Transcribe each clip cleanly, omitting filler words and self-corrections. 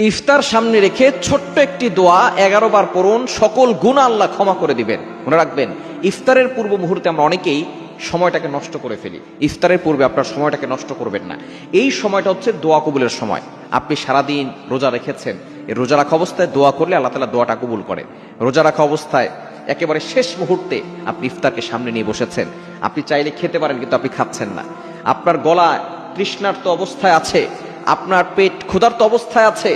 ইফতার সামনে রেখে ছোট্ট একটি দোয়া 11 বার পড়ুন, সকল গুনাহ আল্লাহ ক্ষমা করে দিবেন। মনে রাখবেন, ইফতারের পূর্ব মুহূর্তে আমরা অনেকেই সময়টাকে নষ্ট করে ফেলি। ইফতারের পূর্বে আপনার সময়টাকে নষ্ট করবেন না। এই সময়টা হচ্ছে দোয়া কবুলের সময়। আপনি সারাদিন রোজা রেখেছেন, এই রোজা রাখা অবস্থায় দোয়া করলে আল্লাহ তাআলা দোয়াটা কবুল করে। রোজা রাখা অবস্থায় একেবারে শেষ মুহূর্তে আপনি ইফতারকে সামনে নিয়ে বসেছেন। আপনি চাইলে খেতে পারেন, কিন্তু আপনি খাচ্ছেন না। আপনার গলা তৃষ্ণার্ত অবস্থায় আছে, আপনার পেট ক্ষুধার্ত অবস্থায় আছে,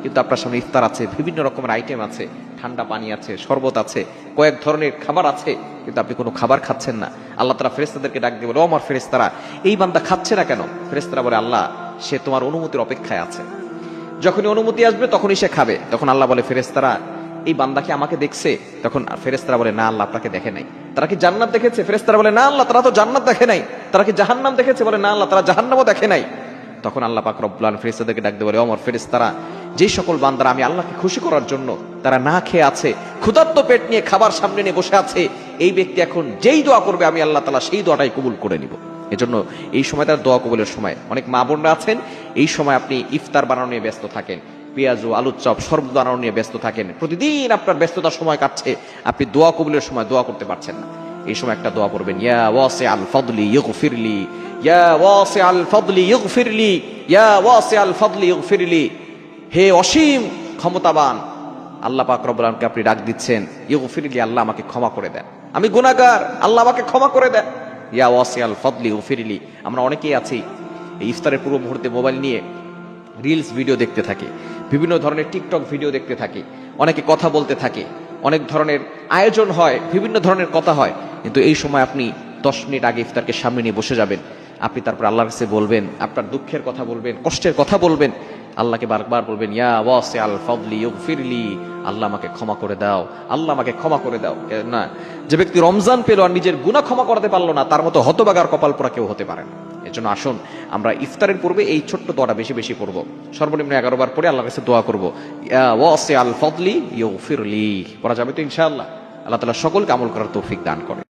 কিন্তু আপনার সামনে ইফতার আছে, বিভিন্ন রকমের আইটেম আছে, ঠান্ডা পানি আছে, শরবত আছে, কয়েক ধরনের খাবার আছে, কিন্তু আপনি কোনো খাবার খাচ্ছেন না। আল্লাহ তাআলা ফেরেশতাদেরকে ডাক দিয়ে বলে, ও আমার ফেরেশতারা, এই বান্দা খাচ্ছে না কেন? ফেরেশতারা বলে, আল্লাহ, সে তোমার অনুমতির অপেক্ষায় আছে। যখনই অনুমতি আসবে তখনই সে খাবে। তখন আল্লাহ বলে, ফেরেশতারা, এই বান্দা কি আমাকে দেখছে? তখন ফেরেশতারা বলে, না আল্লাহ, আপনাকে দেখে নাই। তারা কি জান্নাত দেখেছে? ফেরেশতারা বলে, না আল্লাহ, তারা তো জান্নাত দেখে নাই। তারা কি জাহান্নাম দেখেছে? বলে, না আল্লাহ, তারা জাহান্নামও দেখে নাই। তখন আল্লাহ পাক রব্বুল আলামিন ফেরেশতাদেরকে ডাক দিয়ে বলে, ওমর ফেরেশতারা, যে সকল বান্দারা আমি আল্লাহকে খুশি করার জন্য তারা না খেয়ে আছে, ক্ষুধার্ত পেট নিয়ে খাবার সামনে নিয়ে বসে আছে, এই ব্যক্তি এখন যেই দোয়া করবে আমি আল্লাহ তাআলা সেই দোয়াটাই কবুল করে নিব। এজন্য এই সময় তার দোয়া কবুলের সময়। অনেক মা বোনরা আছেন, এই সময় আপনি ইফতার বানানো নিয়ে ব্যস্ত থাকেন, পেঁয়াজ ও আলুর চপ শরবত বানানো নিয়ে ব্যস্ত থাকেন, প্রতিদিন আপনার ব্যস্ততার সময় কাটছে, আপনি দোয়া কবুলের সময় দোয়া করতে পারছেন না। এই সময় একটা দোয়া পড়বেন, ইয়া ওয়াসিআল ফাদলি ইগফিরলি, ইয়া ওয়াসিআল ফাদলি ইগফিরলি, ইয়া ওয়াসিআল ফাদলি ইগফিরলি। হে অসীম ক্ষমতাবান আল্লাহ পাক রব্বুল আলামিনকে আপনি ডাক দিচ্ছেন, ইগফিরলি, আল্লাহ আমাকে ক্ষমা করে দেন, আমি গুনাহগার, আল্লাহ আমাকে ক্ষমা করে দেন। ইয়া ওয়াসিআল ফাদলি ইগফিরলি। আমরা অনেকেই আছি এই ইফতারের পূর্ব মুহূর্তে মোবাইল নিয়ে রিলস ভিডিও দেখতে থাকি, বিভিন্ন ধরনের টিকটক ভিডিও দেখতে থাকি, অনেকে কথা বলতে থাকে, অনেক ধরনের আয়োজন হয়, বিভিন্ন ধরনের কথা হয়, কিন্তু এই সময় আপনি 10 মিনিট আগে ইফতারকে সামনে নিয়ে বসে যাবেন। আপনি তারপর আল্লাহর কাছে বলবেন, আপনার দুঃখের কথা বলবেন, কষ্টের কথা বলবেন, আল্লাহকে বারবার বলবেন, ইয়া ওয়াসিআল ফাদলি ইগফিরলি, আল্লাহ আমাকে ক্ষমা করে দাও, আল্লাহ আমাকে ক্ষমা করে দাও। না, যে ব্যক্তি রমজান পেল আর নিজের গুনাহ ক্ষমা করতে পারলো না, তার মতো হতবাগার কপাল পোড়া কেউ হতে পারে না। এজন্য আসুন আমরা ইফতারের পূর্বে এই ছোট্ট দোয়াটা বেশি বেশি পড়বো, সর্বনিম্ন 11 বার পরে আল্লাহর কাছে দোয়া করবো, ইয়া ওয়াসিআল ফাদলি ইগফিরলি। পড়া যাবে তো ইনশাআল্লাহ? আল্লাহ তাআলা সকলকে আমল করার তৌফিক দান করে।